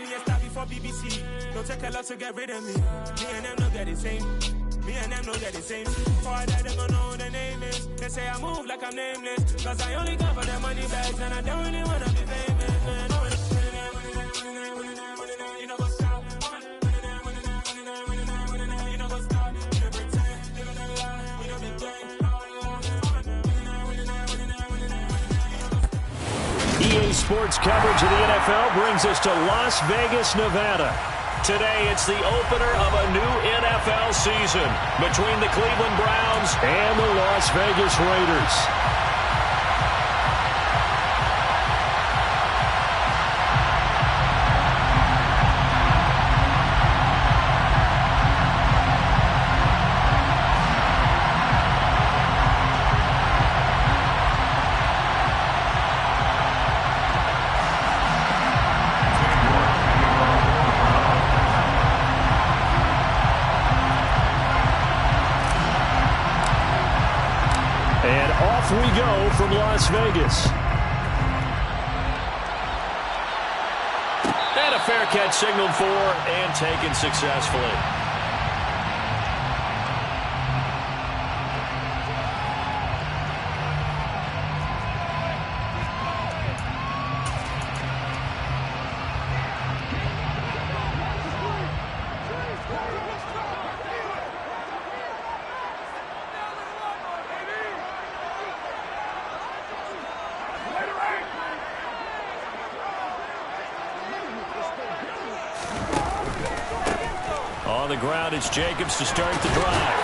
me a star before BBC. Don't take a lot to get rid of me. Me and them don't get the same. Me and them don't get the same. For that, them don't know the name is. They say I move like I'm nameless. Cause I only come for the money bags and I don't really wanna be famous, man. You know what's up? You know what's up? You know pretend. You know the lie. You know the game. EA Sports coverage of the NFL brings us to Las Vegas, Nevada. Today, it's the opener of a new NFL season between the Cleveland Browns and the Las Vegas Raiders. We go from Las Vegas. And a fair catch signaled for and taken successfully. On the ground, it's Jacobs to start the drive.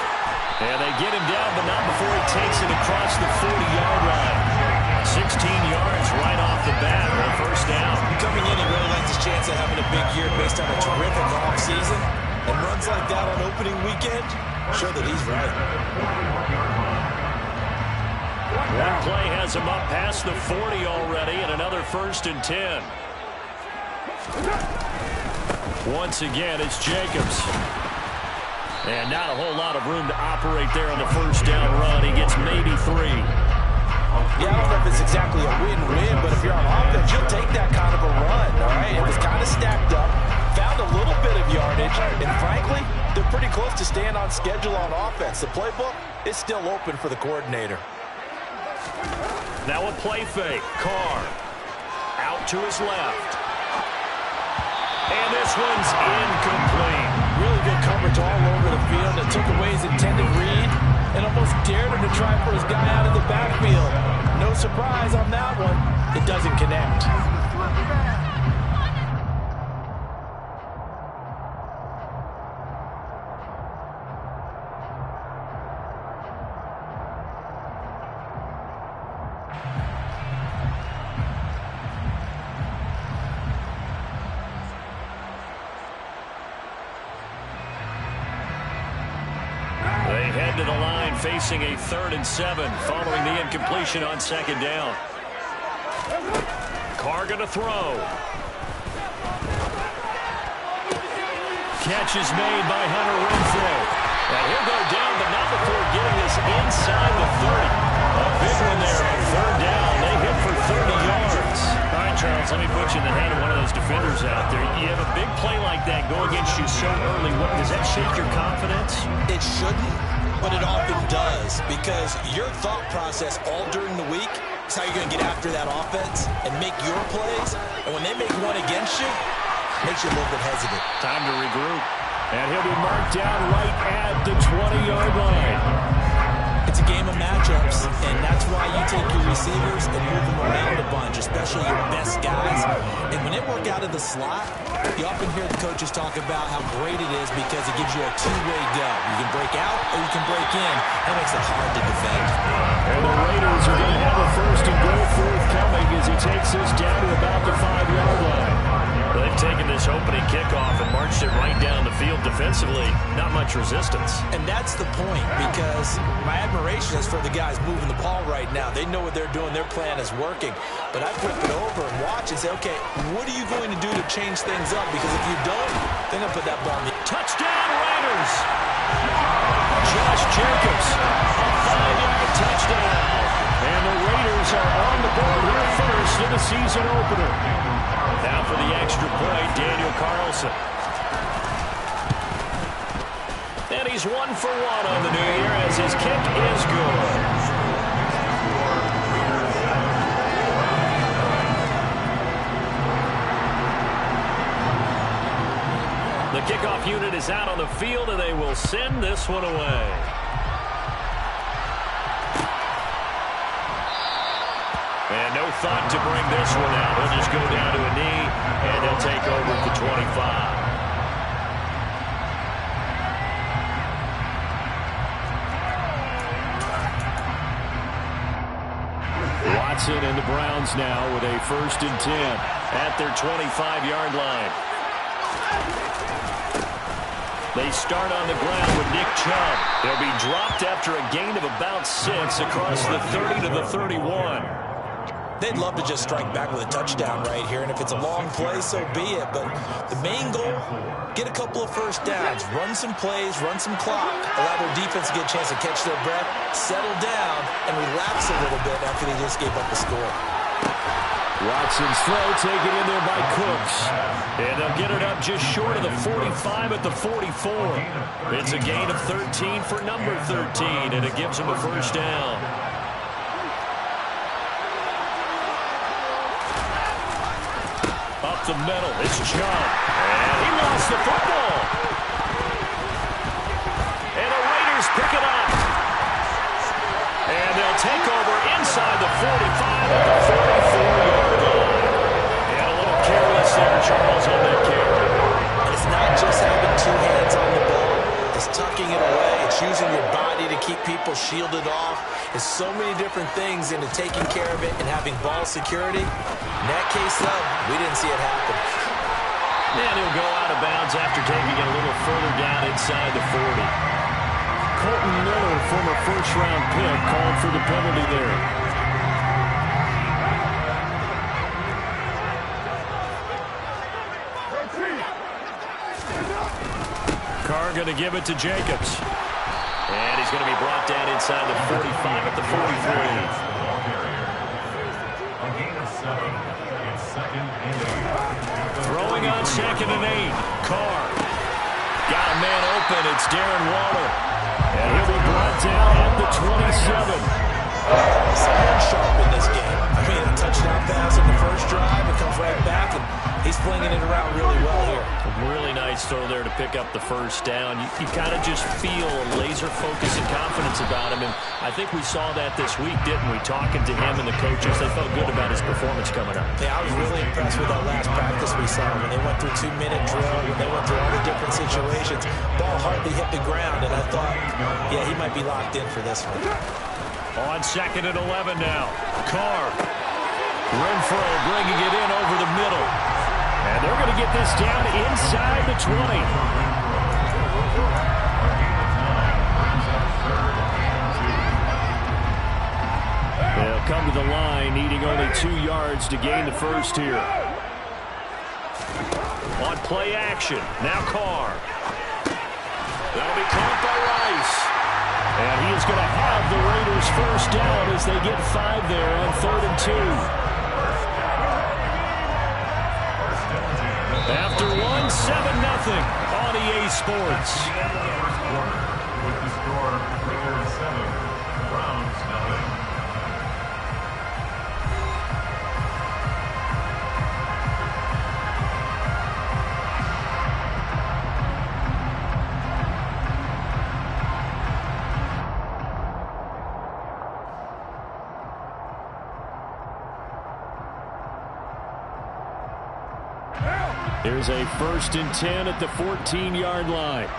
And they get him down, but not before he takes it across the 40-yard line. 16 yards right off the bat for the first down. Coming in, he really likes his chance of having a big year based on a terrific offseason. And runs like that on opening weekend show that he's right. One play has him up past the 40 already, and another 1st and 10. Once again, it's Jacobs. And not a whole lot of room to operate there on the first down run. He gets maybe 3. Yeah, I don't know if it's exactly a win-win, but if you're on offense, you'll take that kind of a run, all right? It was kind of stacked up, found a little bit of yardage, and frankly, they're pretty close to staying on schedule on offense. The playbook is still open for the coordinator. Now a play fake. Carr out to his left. And this one's incomplete. Really good coverage all over the field that took away his intended read and almost dared him to try for his guy out of the backfield. No surprise on that one. It doesn't connect. To the line, facing a 3rd and 7 following the incompletion on 2nd down. Carr going to throw. Catch is made by Hunter Renfrow. And he'll go down, but not before getting this inside the 30. A big one there on 3rd down. They hit for 30 yards. All right, Charles, let me put you in the head of one of those defenders out there. You have a big play like that go against you so early. Does that shake your confidence? It shouldn't. But it often does, because your thought process all during the week is how you're going to get after that offense and make your plays. And when they make one against you, it makes you a little bit hesitant. Time to regroup. And he'll be marked down right at the 20-yard line. It's a game of matchups, and that's why you take your receivers and move them around a bunch, especially your best guys. And when they work out of the slot, you often hear the coaches talk about how great it is because it gives you a two-way go. You can break out or you can break in. That makes it hard to defend. And the Raiders are going to have a 1st and goal forthcoming as he takes this down to about the 5-yard line. They've taken this opening kickoff and marched it right down the field defensively. Not much resistance. And that's the point, because my admiration is for the guys moving the ball right now. They know what they're doing. Their plan is working. But I flip it over and watch and say, okay, what are you going to do to change things up? Because if you don't, they're going to put that ball in the... Touchdown, Raiders! Josh Jacobs, a 5-yard touchdown. And the Raiders Patriots are on the board here first in the season opener. Now for the extra point, Daniel Carlson. And he's 1 for 1 on the new year as his kick is good. The kickoff unit is out on the field, and they will send this one away. And no thought to bring this one out. He'll just go down to a knee, and he'll take over at the 25. Watson and the Browns now with a 1st and 10 at their 25-yard line. They start on the ground with Nick Chubb. They'll be dropped after a gain of about 6 across the 30 to the 31. They'd love to just strike back with a touchdown right here, and if it's a long play, so be it. But the main goal, get a couple of first downs, run some plays, run some clock, allow their defense to get a chance to catch their breath, settle down, and relax a little bit after they just gave up the score. Watson's throw taken in there by Cooks. And they'll get it up just short of the 45 at the 44. It's a gain of 13 for number 13, and it gives them a 1st down. Up the middle, it's Chubb. And he lost the football. And the Raiders pick it up. And they'll take over inside the 45 at the 44-yard line. And a little careless there, Charles, on that carry. It's not just having 2 hands on the ball. It's tucking it away. It's using your body to keep people shielded off. It's so many different things into taking care of it and having ball security. In that case, though, we didn't see it happen. And he'll go out of bounds after taking it a little further down inside the 40. Colton Miller, former 1st-round pick, called for the penalty there. Carr going to give it to Jacobs. And he's going to be brought down inside the 45 at the 43. Throwing on 2nd and 8. Carr. Got a man open. It's Darren Waller. And he'll be brought down at the 27. Someone sharp in this game. I mean, a touchdown pass in the 1st drive. It comes right back, and he's flinging it around really well here. A really nice throw there to pick up the 1st down. You kind of just feel a laser focus and confidence about him, and I think we saw that this week, didn't we? Talking to him and the coaches, they felt good about his performance coming up. Yeah, I was really impressed with that last practice we saw when they went through 2-minute drill, when they went through all the different situations. Ball hardly hit the ground, and I thought, yeah, he might be locked in for this one. On 2nd and 11 now. Carr. Renfro bringing it in over the middle. And they're going to get this down inside the 20. They'll come to the line, needing only 2 yards to gain the 1st here. On play action. Now Carr. That'll be caught by Rice. And he is going to have the Raiders 1st down as they get 5 there on 3rd and 2. After 1, 7-0 on EA Sports. With the score, Raiders 7, Browns 0. Here's a 1st and 10 at the 14-yard line.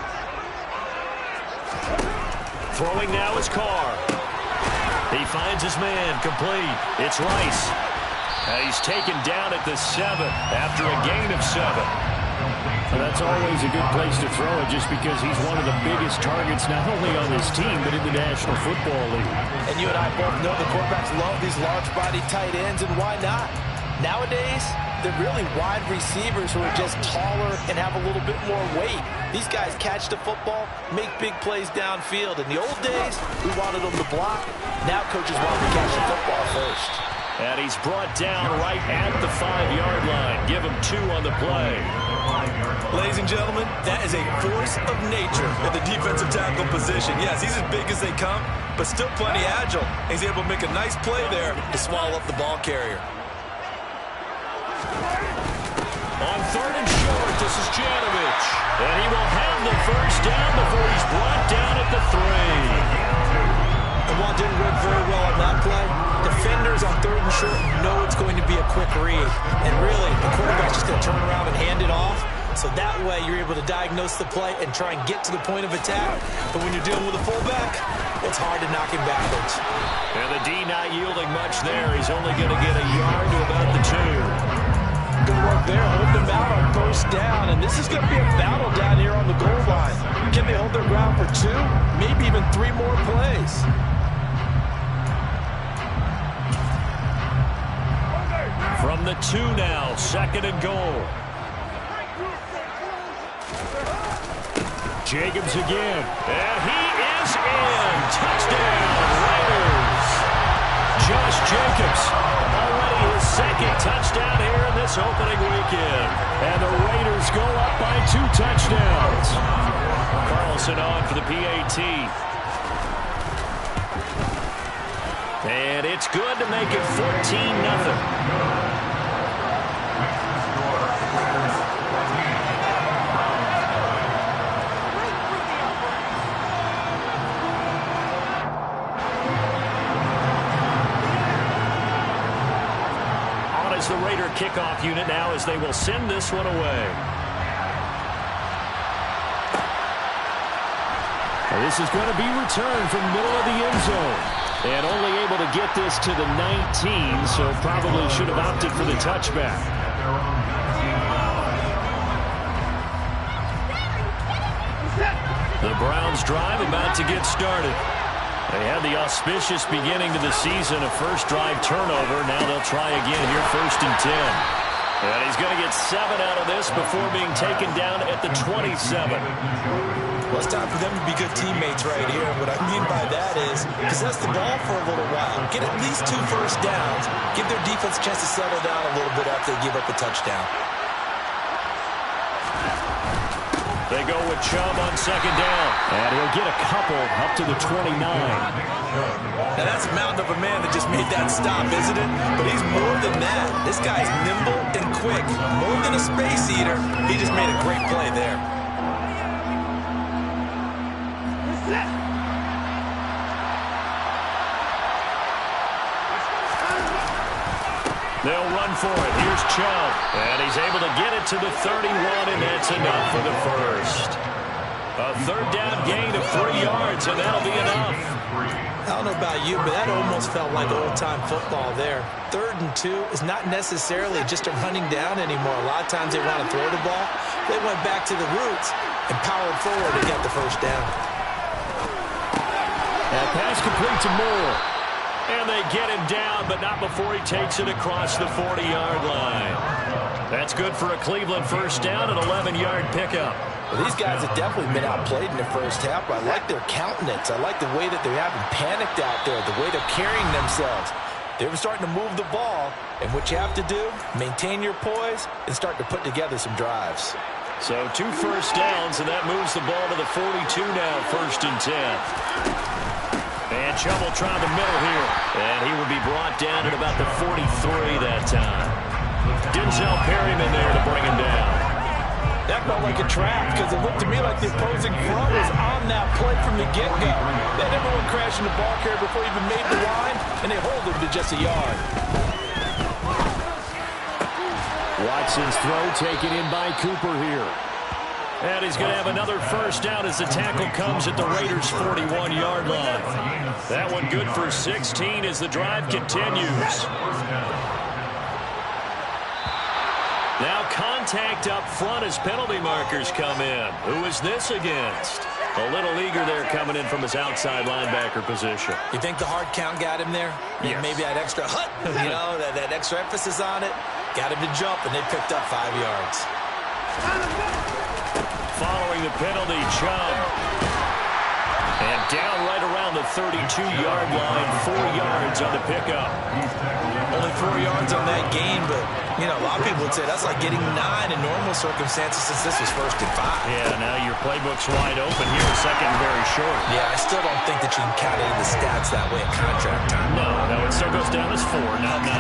Throwing now is Carr. He finds his man, complete. It's Rice. And he's taken down at the 7 after a gain of 7. Well, that's always a good place to throw it just because he's one of the biggest targets not only on this team but in the National Football League. And you and I both know the quarterbacks love these large-body tight ends, and why not? Nowadays, they're really wide receivers who are just taller and have a little bit more weight. These guys catch the football, make big plays downfield. In the old days, we wanted them to block. Now coaches want them to catch the football first. And he's brought down right at the 5-yard line. Give him 2 on the play. Ladies and gentlemen, that is a force of nature at the defensive tackle position. Yes, he's as big as they come, but still plenty agile. He's able to make a nice play there to swallow up the ball carrier. On 3rd and short, this is Janovich. And he will have the first down before he's brought down at the 3. And Watt didn't read very well on that play. Defenders on 3rd and short know it's going to be a quick read. And really, the quarterback's just going to turn around and hand it off. So that way, you're able to diagnose the play and try and get to the point of attack. But when you're dealing with a fullback, it's hard to knock him backwards. And the D not yielding much there. He's only going to get a yard to about the 2. Good work there, holding them out on 1st down. And this is going to be a battle down here on the goal line. Can they hold their ground for 2, maybe even 3 more plays? From the 2 now, 2nd and goal. Jacobs again. And he is in. Touchdown, Raiders. Josh Jacobs, already his 2nd touchdown here in this opening weekend. And the Raiders go up by 2 touchdowns. Carlson on for the PAT. And it's good to make it 14-0. The Raider kickoff unit now as they will send this one away. This is going to be returned from the middle of the end zone. And only able to get this to the 19, so probably should have opted for the touchback. The Browns drive about to get started. They had the auspicious beginning to the season, a first drive turnover. Now they'll try again here, 1st and 10. And he's going to get 7 out of this before being taken down at the 27. Well, it's time for them to be good teammates right here. What I mean by that is possess the ball for a little while. Get at least 2 first downs. Give their defense a chance to settle down a little bit after they give up a touchdown. They go with Chubb on 2nd down. And he'll get a couple up to the 29. Now that's a mountain of a man that just made that stop, isn't it? But he's more than that. This guy's nimble and quick. More than a space eater. He just made a great play there. They'll run for it. Here's Chubb. And he's able to get it to the 31, and that's enough for the first. A 3rd down gain of 3 yards, and that'll be enough. I don't know about you, but that almost felt like old-time football there. 3rd and 2 is not necessarily just a running down anymore. A lot of times they want to throw the ball. They went back to the roots and powered forward and got the first down. And pass complete to Moore. And they get him down, but not before he takes it across the 40-yard line. That's good for a Cleveland first down, an 11-yard pickup. Well, these guys have definitely been outplayed in the first half, but I like their countenance. I like the way that they haven't panicked out there, the way they're carrying themselves. They're starting to move the ball, and what you have to do, maintain your poise and start to put together some drives. So 2 first downs, and that moves the ball to the 42 now, 1st and 10. And Chubb will try the middle here. And he will be brought down at about the 43 that time. Denzel Perryman there to bring him down. That felt like a trap because it looked to me like the opposing front was on that play from the get-go. They never went crashing the ball carrier before he even made the line, and they hold him to just a yard. Watson's throw taken in by Cooper here. And he's going to have another first down as the tackle comes at the Raiders' 41-yard line. That one good for 16 as the drive continues. Now contact up front as penalty markers come in. Who is this against? A little eager there coming in from his outside linebacker position. You think the hard count got him there? Yes. Maybe that extra you know, that extra emphasis on it. Got him to jump, and they picked up 5 yards. Following the penalty, Chubb. And down right around the 32-yard line, 4 yards on the pickup. Only 4 yards on that gain, but, you know, a lot of people would say that's like getting 9 in normal circumstances since this was 1st and 5. Yeah, now your playbook's wide open here, 2nd and very short. Yeah, I still don't think that you can count any of the stats that way at contract time. No, it still goes down as 4, not 9.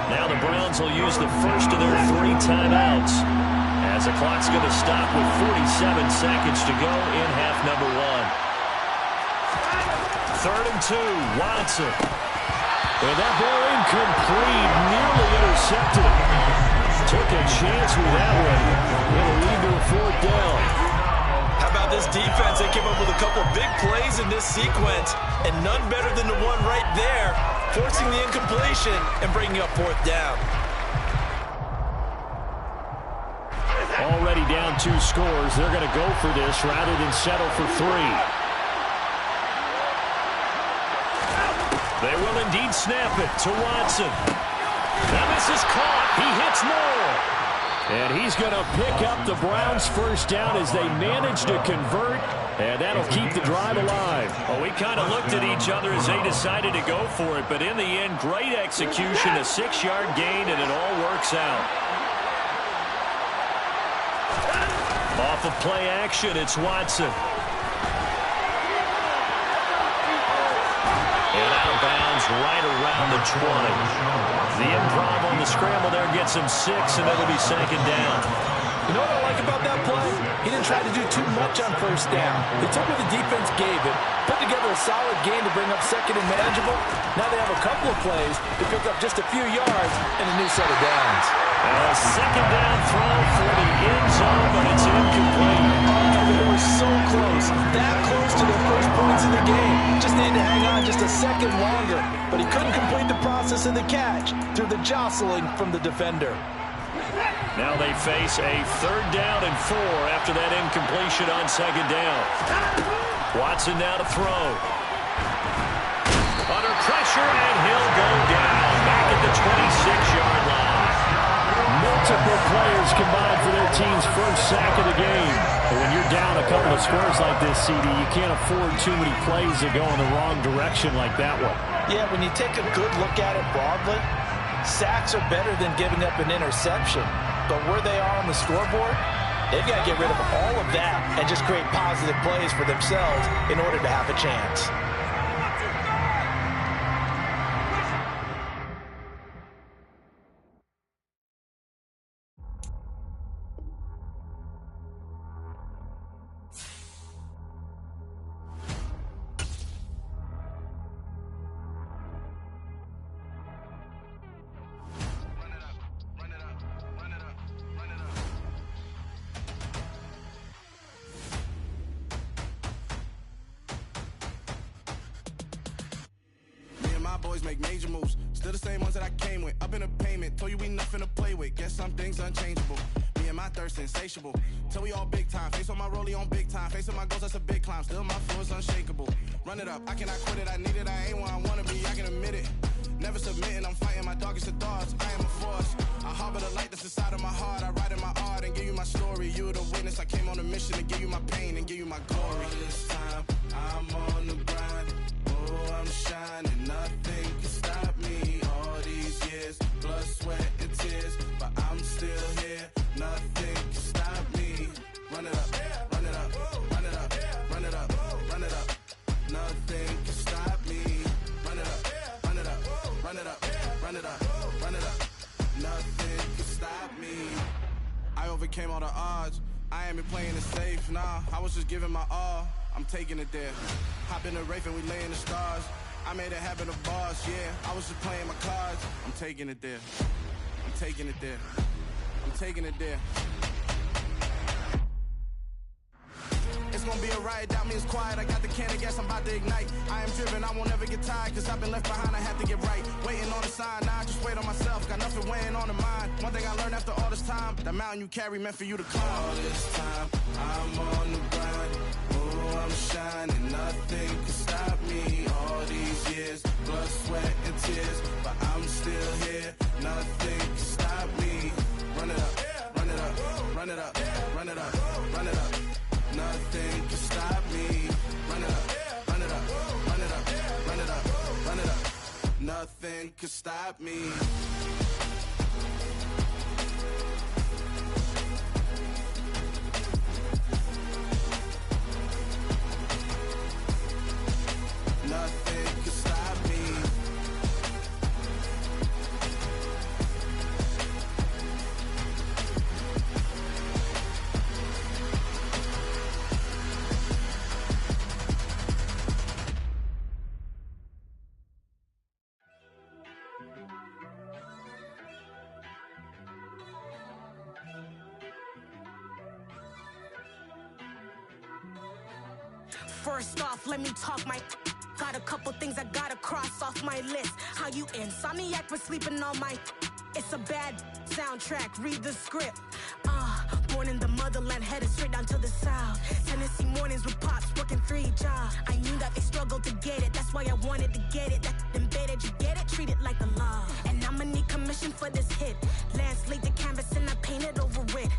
Now the Browns will use the first of their 3 timeouts as the clock's going to stop with 47 seconds to go in half number 1. 3rd and 2, Watson. And that ball incomplete, nearly intercepted. Took a chance with that one. It'll lead to a 4th down. How about this defense? They came up with a couple of big plays in this sequence, and none better than the one right there, forcing the incompletion and bringing up 4th down. Already down 2 scores. They're going to go for this rather than settle for 3. They will indeed snap it to Watson. Now this is caught. He hits Moore. And he's going to pick up the Browns' first down as they manage to convert. And that'll keep the drive alive. Well, we kind of looked at each other as they decided to go for it. But in the end, great execution, a 6-yard gain, and it all works out. Off of play action, it's Watson. And out of bounds right around the 20. The improv on the scramble there gets him 6, and that'll be 2nd down. You know what I like about that play? He didn't try to do too much on 1st down. He took what the defense gave him, put together a solid game to bring up 2nd and manageable. Now they have a couple of plays to pick up just a few yards and a new set of downs. A 2nd down throw for the end zone, but it's incomplete. They were so close, that close to their first points in the game. Just needed to hang on just a second longer, but he couldn't complete the process of the catch through the jostling from the defender. Now they face a 3rd down and 4 after that incompletion on 2nd down. Watson now to throw. Under pressure, and he'll go down back at the 26-yard line. Multiple players combined for their team's first sack of the game. But when you're down a couple of scores like this, CD, you can't afford too many plays that go in the wrong direction like that one. Yeah, when you take a good look at it broadly, sacks are better than giving up an interception. But where they are on the scoreboard, they've got to get rid of all of that and just create positive plays for themselves in order to have a chance. Boys make major moves, still the same ones that I came with. Up in a payment, told you we nothing to play with. Guess some things unchangeable. Me and my thirst insatiable. Till we all big time. Face on my rollie on big time. Facing my goals, that's a big climb. Still my flow is unshakable. Run it up, I cannot quit it. I need it, I ain't where I wanna be. I can admit it. Never submitting, I'm fighting my darkest of thoughts. I am a force. I harbor the light that's inside of my heart. I write in my art and give you my story. You the witness. I came on a mission to give you my pain and give you my glory. All this time, I'm on the grind. Oh, I'm shining. Nothing can stop me. All these years, blood, sweat, and tears, but I'm still here. Nothing can stop me. Run it up, run it up, run it up, run it up, run it up. Nothing can stop me. Run it up, run it up, run it up, run it up, run it up. Nothing can stop me. I overcame all the odds. I ain't been playing it safe, nah. I was just giving my all. I'm taking it there. Hop in the Wraith and we lay in the stars. I made it happen, the boss, yeah. I was just playing my cards. I'm taking it there. I'm taking it there. I'm taking it there. It's gonna be a riot, doubt me it's quiet. I got the can of gas, I'm about to ignite. I am driven, I won't ever get tired, cause I've been left behind, I have to get right. Waiting on the sign, now I just wait on myself. Got nothing weighing on the mind. One thing I learned after all this time, the mountain you carry meant for you to climb. All this time, I'm on the grind. Oh, I'm shining, nothing can stop me. All these years, blood, sweat, and tears, but I'm still here. Nothing can stop me. Run it up, run it up, run it up, run it up, run it up. Nothing can stop me. Nothing could stop me. Nothing could stop me. First off, let me talk my... Got a couple things I gotta cross off my list. How you insomniac for sleeping on my... It's a bad soundtrack, read the script. Born in the motherland, headed straight down to the south. Tennessee mornings with pops, working 3 jobs. I knew that they struggled to get it, that's why I wanted to get it. That embedded, you get it, treat it like the law. And I'ma need commission for this hit. Lance laid the canvas and I painted over it.